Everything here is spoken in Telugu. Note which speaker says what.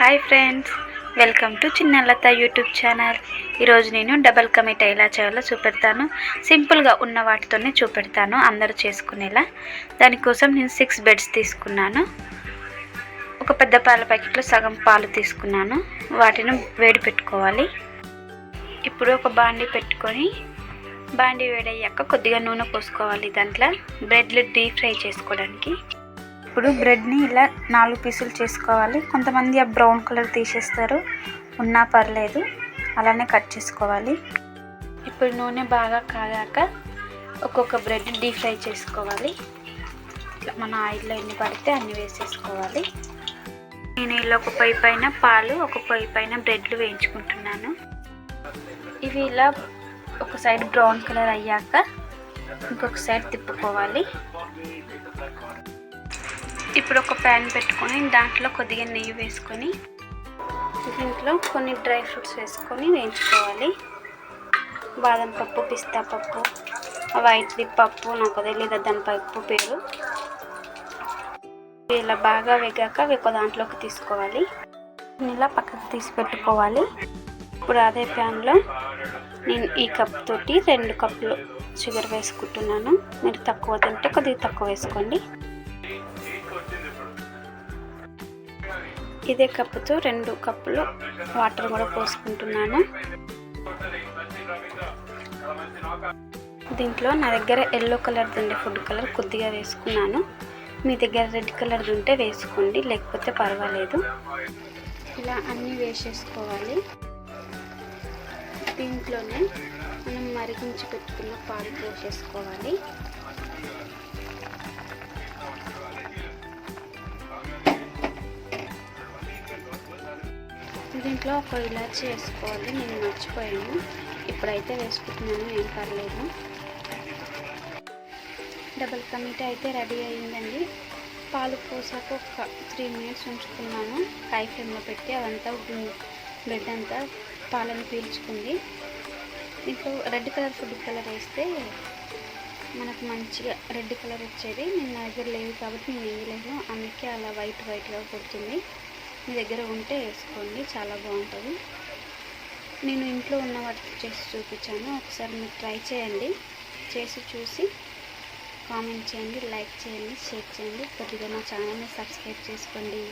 Speaker 1: Hi friends, welcome to Chinnalatha YouTube channel. ఈరోజు నేను డబల్ కా మిఠాయి ఎలా చేయాలో చూపెడతాను. సింపుల్గా ఉన్న వాటితోనే చూపెడతాను, అందరూ చేసుకునేలా. దానికోసం నేను 6 బెడ్స్ తీసుకున్నాను. ఒక పెద్ద పాల ప్యాకెట్లో సగం పాలు తీసుకున్నాను. వాటిని వేడి పెట్టుకోవాలి. ఇప్పుడు ఒక బాండీ పెట్టుకొని బాండీ వేడయ్యాక కొద్దిగా నూనె పోసుకోవాలి. దాంట్లో బ్రెడ్లు డీప్ ఫ్రై చేసుకోవడానికి. ఇప్పుడు బ్రెడ్ని ఇలా 4 పీసులు చేసుకోవాలి. కొంతమంది ఆ బ్రౌన్ కలర్ తీసేస్తారు, ఉన్నా పర్లేదు, అలానే కట్ చేసుకోవాలి. ఇప్పుడు నూనె బాగా కాగాక ఒక్కొక్క బ్రెడ్ డీప్ ఫ్రై చేసుకోవాలి. ఇట్లా మన ఆయిల్లో ఎన్ని పడితే అన్ని వేసేసుకోవాలి. నేను ఇలా ఒక పొయ్యి పైన పాలు, ఒక పొయ్యి పైన బ్రెడ్లు వేయించుకుంటున్నాను. ఇవి ఇలా ఒక సైడ్ బ్రౌన్ కలర్ అయ్యాక ఇంకొక సైడ్ తిప్పుకోవాలి. ఇప్పుడు ఒక ప్యాన్ పెట్టుకొని దాంట్లో కొద్దిగా నెయ్యి వేసుకొని దీంట్లో కొన్ని డ్రై ఫ్రూట్స్ వేసుకొని వేయించుకోవాలి. బాదం పప్పు, పిస్తా పప్పు, వైట్ది పప్పు, నాకు తెలియదు దాని పప్పు పేరు. ఇలా బాగా వేగాక ఒక దాంట్లోకి తీసుకోవాలి. ఇలా పక్కకు తీసి పెట్టుకోవాలి. ఇప్పుడు అదే ప్యాన్లో నేను ఈ కప్ తోటి 2 కప్పులు షుగర్ వేసుకుంటున్నాను. మీరు తక్కువ తింటే కొద్దిగా తక్కువ వేసుకోండి. ఇదే కప్పుతో 2 కప్పులు వాటర్ కూడా పోసుకుంటున్నాను. దీంట్లో నా దగ్గర ఎల్లో కలర్ది ఉండే ఫుడ్ కలర్ కొద్దిగా వేసుకున్నాను. మీ దగ్గర రెడ్ కలర్ది ఉంటే వేసుకోండి, లేకపోతే పర్వాలేదు. ఇలా అన్నీ వేసేసుకోవాలి. దీంట్లోనే మనం మరిగించి పెట్టుకున్న పాలు పోసేసుకోవాలి. దీంట్లో ఒక ఇలాచీ వేసుకోవాలి. నేను మర్చిపోయాను, ఇప్పుడైతే వేసుకుంటున్నాను, ఏం పర్లేదు. డబల్ కా మిఠాయి అయితే రెడీ అయ్యిందండి. పాలు పోసాక ఒక 3 మినిట్స్ ఉంచుకున్నాను హై ఫ్లేమ్లో పెట్టి. అదంతా బ్రెడ్ అంతా పాలను పీల్చుకుంది. దీంట్లో రెడ్ కలర్ ఫుడ్ కలర్ వేస్తే మనకు మంచిగా రెడ్ కలర్ వచ్చేది. నేను నా దగ్గర లేదు కాబట్టి నేను వేయలేను, అందుకే అలా వైట్గా పుడుతుంది. మీ దగ్గర ఉంటే వేసుకోండి, చాలా బాగుంటుంది. నేను ఇంట్లో ఉన్న వాటికి చేసి చూపించాను, ఒకసారి మీరు ట్రై చేయండి. చేసి చూసి కామెంట్ చేయండి, లైక్ చేయండి, షేర్ చేయండి. కొద్దిగా మా ఛానల్ని సబ్స్క్రైబ్ చేసుకోండి.